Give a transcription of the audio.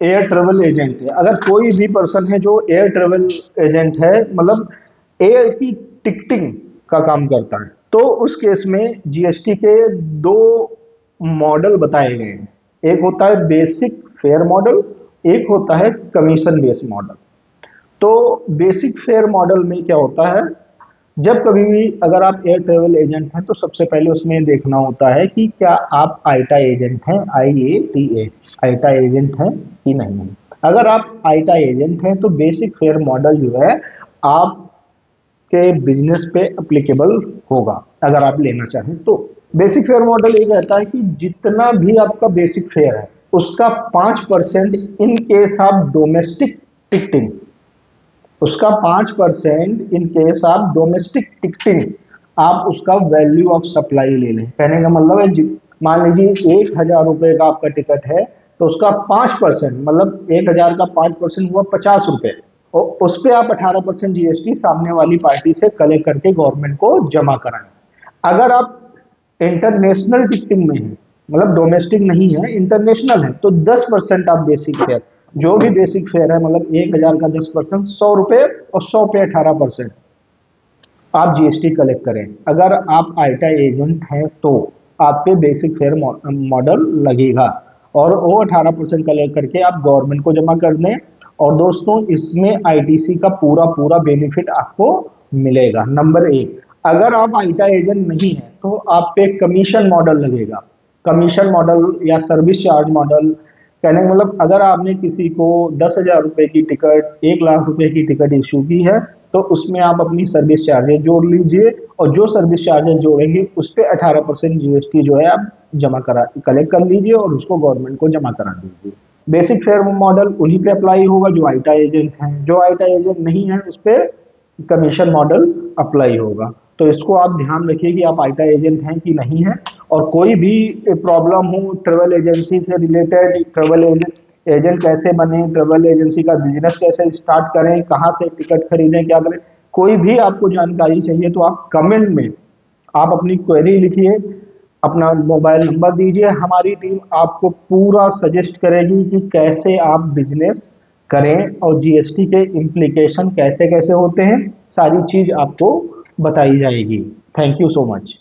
Air travel agent है, अगर कोई भी पर्सन है जो एयर ट्रेवल एजेंट है, मतलब एयर की टिकटिंग का काम करता है, तो उस केस में जीएसटी के दो मॉडल बताए गए हैं। एक होता है बेसिक फेयर मॉडल, एक होता है कमीशन बेस्ड मॉडल। तो बेसिक फेयर मॉडल में क्या होता है, जब कभी भी अगर आप एयर ट्रेवल एजेंट हैं तो सबसे पहले उसमें देखना होता है कि क्या आप आईटा एजेंट हैं, IATA आईटा एजेंट हैं कि नहीं है। अगर आप आईटा एजेंट हैं तो बेसिक फेयर मॉडल जो है आपके बिजनेस पे अप्लीकेबल होगा, अगर आप लेना चाहें तो। बेसिक फेयर मॉडल ये कहता है कि जितना भी आपका बेसिक फेयर है उसका 5% इन केस आप डोमेस्टिक टिकटिंग, उसका 5% इन केस आप डोमेस्टिक टिकटिंग, आप उसका वैल्यू ऑफ सप्लाई ले लें। कहने का मतलब है मान लीजिए 1,000 रुपए का आपका टिकट है, तो उसका 5% मतलब 1,000 का 5% हुआ 50 रुपए, और उस पर आप 18% जीएसटी सामने वाली पार्टी से कलेक्ट करके गवर्नमेंट को जमा कराएं। अगर आप इंटरनेशनल टिकटिंग में है, मतलब डोमेस्टिक नहीं है इंटरनेशनल है, तो 10% आप बेसिक फेयर, जो भी बेसिक फेयर है मतलब 1,000 का 10%, 100 रुपए, और 100 पे 18% आप जीएसटी कलेक्ट करें। अगर आप आईटा एजेंट हैं तो आप पे बेसिक फेयर मॉडल लगेगा, और वो 18% कलेक्ट करके आप गवर्नमेंट को जमा कर दें। और दोस्तों इसमें आईटीसी का पूरा पूरा बेनिफिट आपको मिलेगा। नंबर एक, अगर आप आईटा एजेंट नहीं है तो आप पे कमीशन मॉडल लगेगा। कमीशन मॉडल या सर्विस चार्ज मॉडल, कहने का मतलब अगर आपने किसी को 10,000 रुपए की टिकट, 1,00,000 रुपए की टिकट इशू की है, तो उसमें आप अपनी सर्विस चार्जेस जोड़ लीजिए, और जो सर्विस चार्जेस जोड़ेंगे उस पर 18% जीएसटी जो है आप जमा करा कलेक्ट कर लीजिए और उसको गवर्नमेंट को जमा करा दीजिए। बेसिक फेयर मॉडल उन्हीं पे अप्लाई होगा जो आईटा एजेंट हैं, जो आईटा एजेंट नहीं है उस पर कमीशन मॉडल अप्लाई होगा। तो इसको आप ध्यान रखिए कि आप आईटा एजेंट हैं कि नहीं है। और कोई भी प्रॉब्लम हो ट्रेवल एजेंसी से रिलेटेड, ट्रेवल एजेंट कैसे बने, ट्रेवल एजेंसी का बिजनेस कैसे स्टार्ट करें, कहाँ से टिकट खरीदें, क्या करें, कोई भी आपको जानकारी चाहिए तो आप कमेंट में आप अपनी क्वेरी लिखिए, अपना मोबाइल नंबर दीजिए, हमारी टीम आपको पूरा सजेस्ट करेगी कि कैसे आप बिजनेस करें और जीएसटी के इम्प्लीकेशन कैसे कैसे होते हैं, सारी चीज आपको बताई जाएगी। Thank you so much.